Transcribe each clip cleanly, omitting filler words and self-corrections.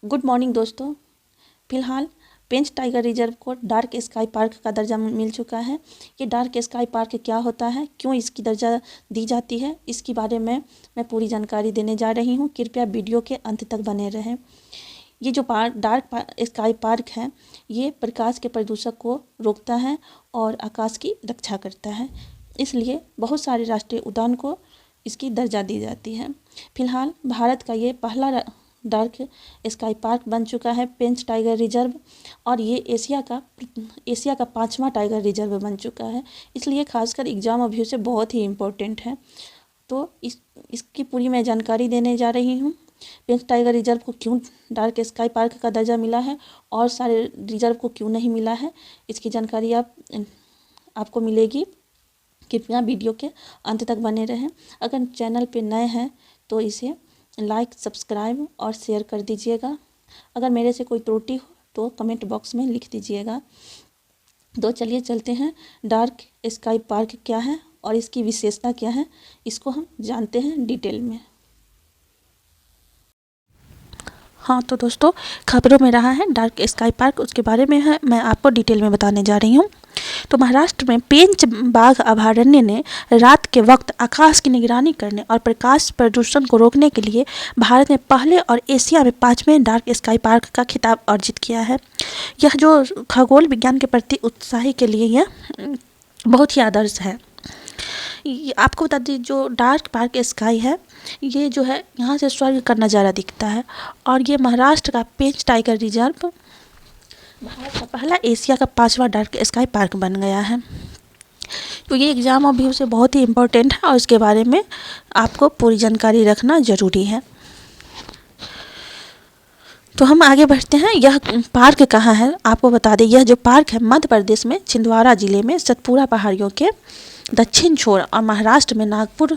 Good morning दोस्तों। फ़िलहाल पेंच tiger reserve को डार्क स्काई पार्क का दर्जा मिल चुका है। ये डार्क स्काई पार्क क्या होता है, क्यों इसकी दर्जा दी जाती है, इसके बारे में मैं पूरी जानकारी देने जा रही हूँ। कृपया वीडियो के अंत तक बने रहें। ये जो डार्क स्काई पार्क है, ये प्रकाश के प्रदूषक को रोकता है और आकाश की रक्षा करता है, इसलिए बहुत सारे राष्ट्रीय उद्यान को इसकी दर्जा दी जाती है। फिलहाल भारत का ये पहला डार्क स्काई पार्क बन चुका है, पेंच टाइगर रिजर्व, और ये एशिया का 5वां टाइगर रिजर्व बन चुका है, इसलिए खासकर एग्ज़ाम व्यू से बहुत ही इम्पोर्टेंट है। तो इसकी पूरी मैं जानकारी देने जा रही हूँ। पेंच टाइगर रिजर्व को क्यों डार्क स्काई पार्क का दर्जा मिला है और सारे रिजर्व को क्यों नहीं मिला है, इसकी जानकारी आपको मिलेगी। कृपया वीडियो के अंत तक बने रहें। अगर चैनल पे नए हैं तो इसे लाइक, सब्सक्राइब और शेयर कर दीजिएगा। अगर मेरे से कोई त्रुटि हो तो कमेंट बॉक्स में लिख दीजिएगा। तो चलिए चलते हैं, डार्क स्काई पार्क क्या है और इसकी विशेषता क्या है, इसको हम जानते हैं डिटेल में। हाँ तो दोस्तों, खबरों में रहा है डार्क स्काई पार्क, उसके बारे में है मैं आपको डिटेल में बताने जा रही हूँ। तो महाराष्ट्र में पेंच बाघ अभयारण्य ने रात के वक्त आकाश की निगरानी करने और प्रकाश प्रदूषण को रोकने के लिए भारत में पहले और एशिया में 5वें डार्क स्काई पार्क का खिताब अर्जित किया है। यह जो खगोल विज्ञान के प्रति उत्साही के लिए यह बहुत ही आदर्श है। आपको बता दी, जो डार्क पार्क स्काई है, ये जो है यहाँ से स्वर्ग का नज़ारा दिखता है, और ये महाराष्ट्र का पेंच टाइगर रिजर्व भारत का पहला एशिया का 5वां डार्क स्काई पार्क बन गया है। तो ये एग्ज़ाम अभी से बहुत ही इम्पोर्टेंट है और इसके बारे में आपको पूरी जानकारी रखना ज़रूरी है। तो हम आगे बढ़ते हैं। यह पार्क कहाँ है आपको बता दें। यह जो पार्क है मध्य प्रदेश में छिंदवाड़ा जिले में सतपुड़ा पहाड़ियों के दक्षिण छोर और महाराष्ट्र में नागपुर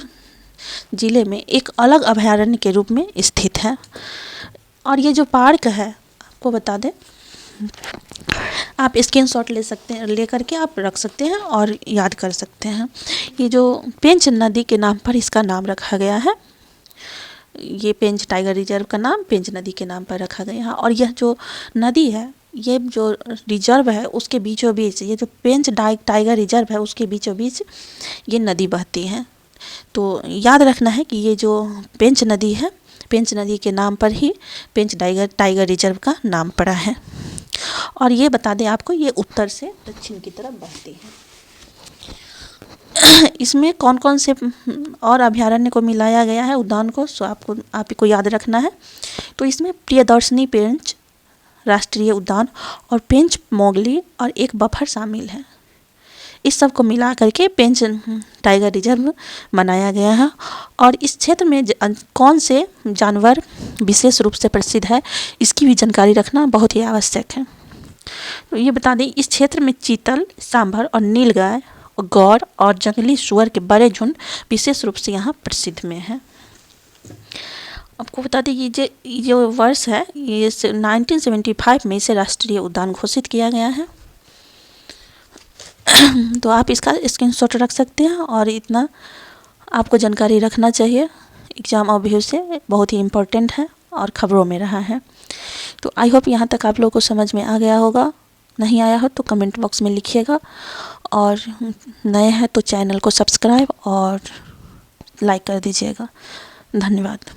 जिले में एक अलग अभयारण्य के रूप में स्थित है। और ये जो पार्क है आपको बता दें, आप स्क्रीनशॉट ले सकते हैं, ले करके आप रख सकते हैं और याद कर सकते हैं। ये जो पेंच नदी के नाम पर इसका नाम रखा गया है, ये पेंच टाइगर रिजर्व का नाम पेंच नदी के नाम पर रखा गया है। और यह जो नदी है, ये जो रिजर्व है उसके बीचों बीच, ये जो पेंच टाइगर रिजर्व है उसके बीचों बीच ये नदी बहती है। तो याद रखना है कि ये जो पेंच नदी है, पेंच नदी के नाम पर ही पेंच टाइगर रिजर्व का नाम पड़ा है। और ये बता दें आपको, ये उत्तर से दक्षिण की तरफ बहती है। इसमें कौन कौन से और अभयारण्य को मिलाया गया है, उद्यान को, सो आपको याद रखना है। तो इसमें प्रियदर्शनी पेंच राष्ट्रीय उद्यान और पेंच मोगली और एक बफर शामिल है। इस सब को मिला करके पेंच टाइगर रिजर्व बनाया गया है। और इस क्षेत्र में कौन से जानवर विशेष रूप से प्रसिद्ध है, इसकी भी जानकारी रखना बहुत ही आवश्यक है। तो ये बता दें, इस क्षेत्र में चीतल, सांभर और नीलगाय, गौर और जंगली सुअर के बड़े झुंड विशेष रूप से यहाँ प्रसिद्ध में है। आपको बता दें, ये जो वर्ष है, ये 1975 में इसे राष्ट्रीय उद्यान घोषित किया गया है। तो आप इसका स्क्रीनशॉट रख सकते हैं और इतना आपको जानकारी रखना चाहिए। एग्ज़ाम अभी से बहुत ही इम्पोर्टेंट है और खबरों में रहा है। तो आई होप यहाँ तक आप लोगों को समझ में आ गया होगा। नहीं आया हो तो कमेंट बॉक्स में लिखिएगा, और नए हैं तो चैनल को सब्सक्राइब और लाइक कर दीजिएगा। धन्यवाद।